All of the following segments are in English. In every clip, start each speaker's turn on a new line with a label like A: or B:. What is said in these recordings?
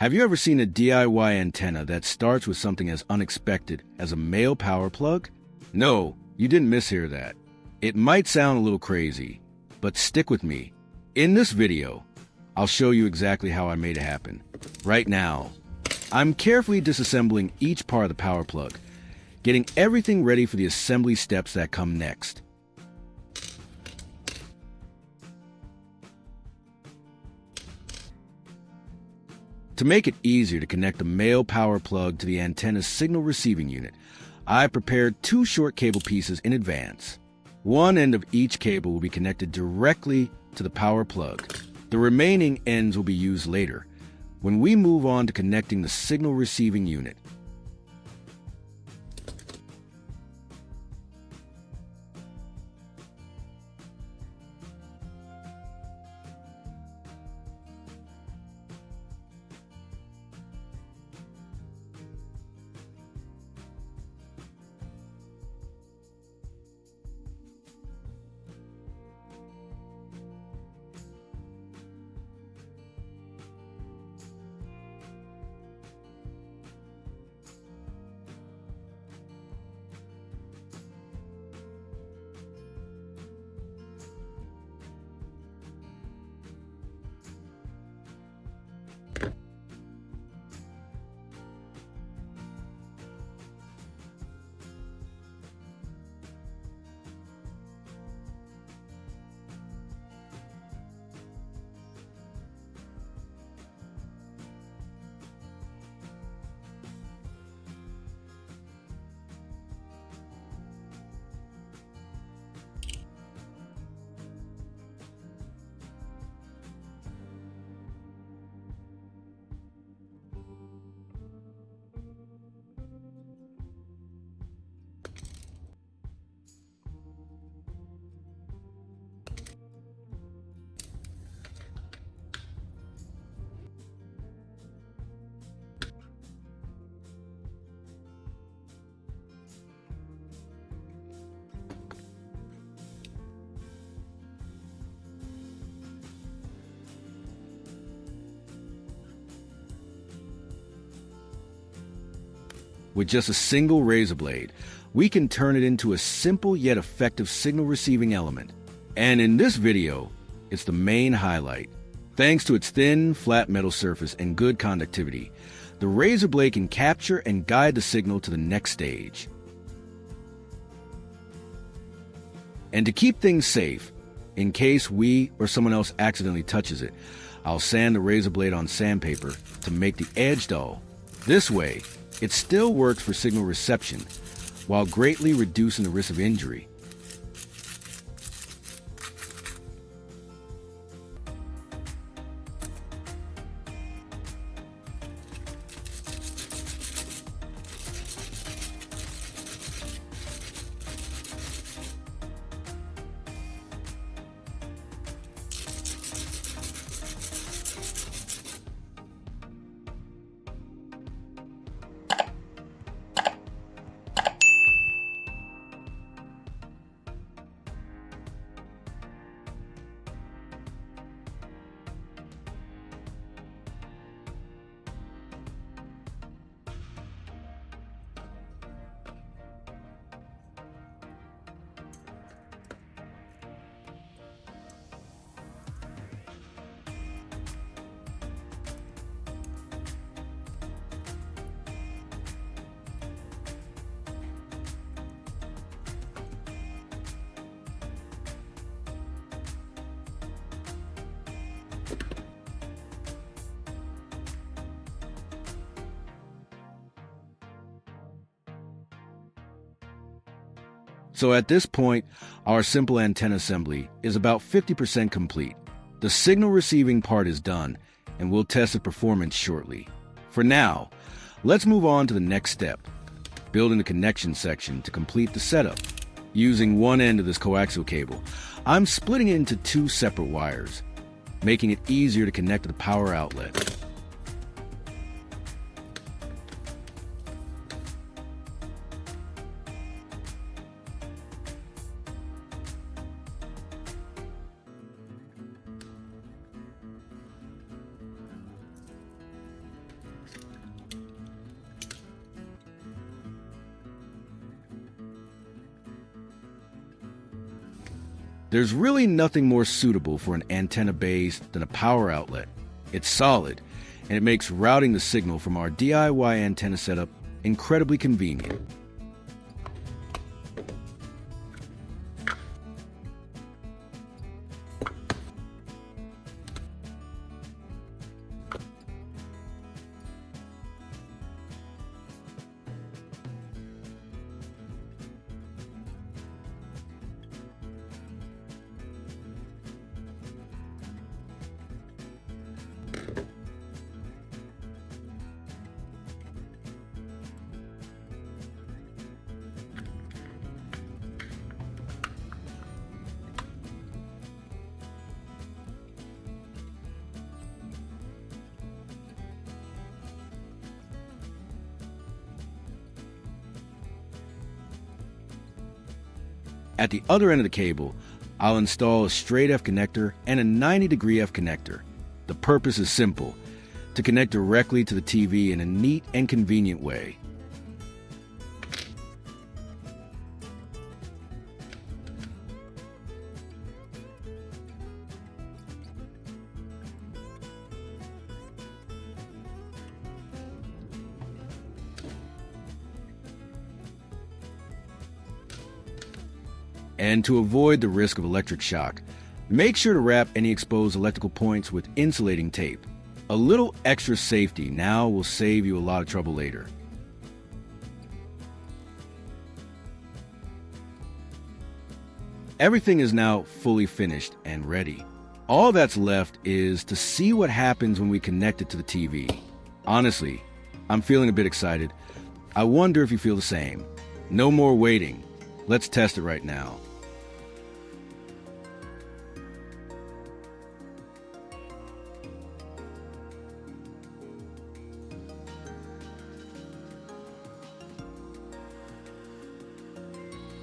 A: Have you ever seen a DIY antenna that starts with something as unexpected as a male power plug? No, you didn't mishear that. It might sound a little crazy, but stick with me. In this video, I'll show you exactly how I made it happen. Right now, I'm carefully disassembling each part of the power plug, getting everything ready for the assembly steps that come next. To make it easier to connect the male power plug to the antenna's signal receiving unit, I prepared two short cable pieces in advance. One end of each cable will be connected directly to the power plug. The remaining ends will be used later, when we move on to connecting the signal receiving unit. With just a single razor blade, we can turn it into a simple yet effective signal receiving element. And in this video, it's the main highlight. Thanks to its thin, flat metal surface and good conductivity, the razor blade can capture and guide the signal to the next stage. And to keep things safe, in case we or someone else accidentally touches it, I'll sand the razor blade on sandpaper to make the edge dull. This way, it still works for signal reception, while greatly reducing the risk of injury. So at this point, our simple antenna assembly is about 50% complete. The signal receiving part is done, and we'll test its performance shortly. For now, let's move on to the next step, building the connection section to complete the setup. Using one end of this coaxial cable, I'm splitting it into two separate wires, making it easier to connect to the power outlet. There's really nothing more suitable for an antenna base than a power outlet. It's solid, and it makes routing the signal from our DIY antenna setup incredibly convenient. At the other end of the cable, I'll install a straight F connector and a 90-degree F connector. The purpose is simple: to connect directly to the TV in a neat and convenient way. And to avoid the risk of electric shock, make sure to wrap any exposed electrical points with insulating tape. A little extra safety now will save you a lot of trouble later. Everything is now fully finished and ready. All that's left is to see what happens when we connect it to the TV. Honestly, I'm feeling a bit excited. I wonder if you feel the same. No more waiting. Let's test it right now.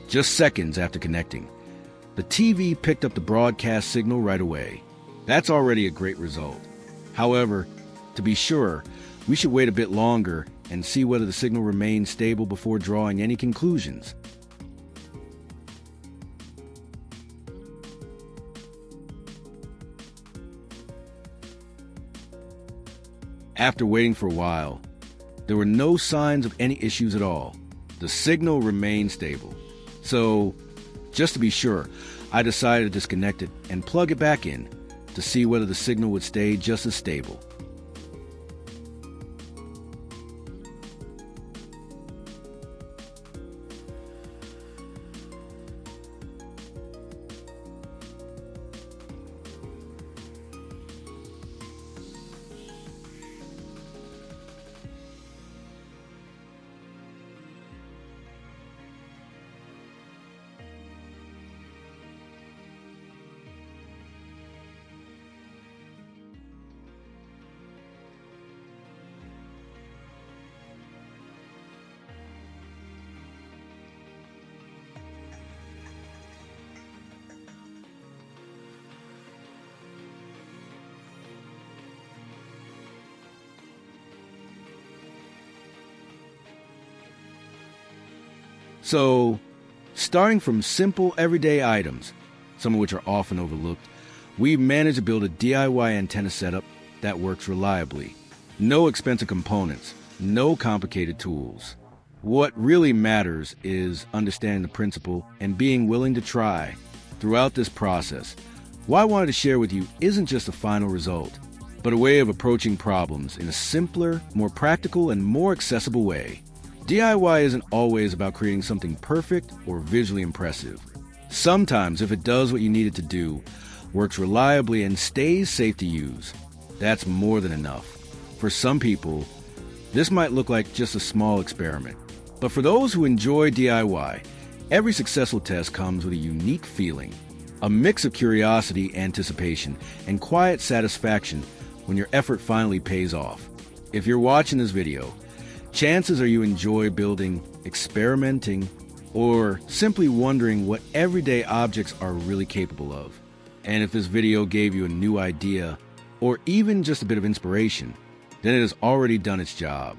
A: Just seconds after connecting, the TV picked up the broadcast signal right away. That's already a great result. However, to be sure, we should wait a bit longer and see whether the signal remains stable before drawing any conclusions. After waiting for a while, there were no signs of any issues at all. The signal remained stable. So, just to be sure, I decided to disconnect it and plug it back in to see whether the signal would stay just as stable. So, starting from simple everyday items, some of which are often overlooked, we've managed to build a DIY antenna setup that works reliably. No expensive components, no complicated tools. What really matters is understanding the principle and being willing to try. Throughout this process, what I wanted to share with you isn't just a final result, but a way of approaching problems in a simpler, more practical, and more accessible way. DIY isn't always about creating something perfect or visually impressive. Sometimes, if it does what you need it to do, works reliably and stays safe to use, that's more than enough. For some people, this might look like just a small experiment. But for those who enjoy DIY, every successful test comes with a unique feeling, a mix of curiosity, anticipation, and quiet satisfaction when your effort finally pays off. If you're watching this video, chances are you enjoy building, experimenting, or simply wondering what everyday objects are really capable of. And if this video gave you a new idea, or even just a bit of inspiration, then it has already done its job.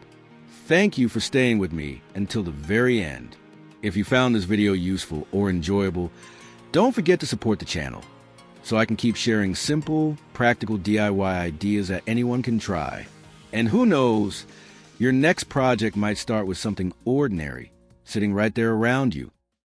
A: Thank you for staying with me until the very end. If you found this video useful or enjoyable, Don't forget to support the channel so I can keep sharing simple, practical DIY ideas that anyone can try. And who knows, your next project might start with something ordinary, sitting right there around you,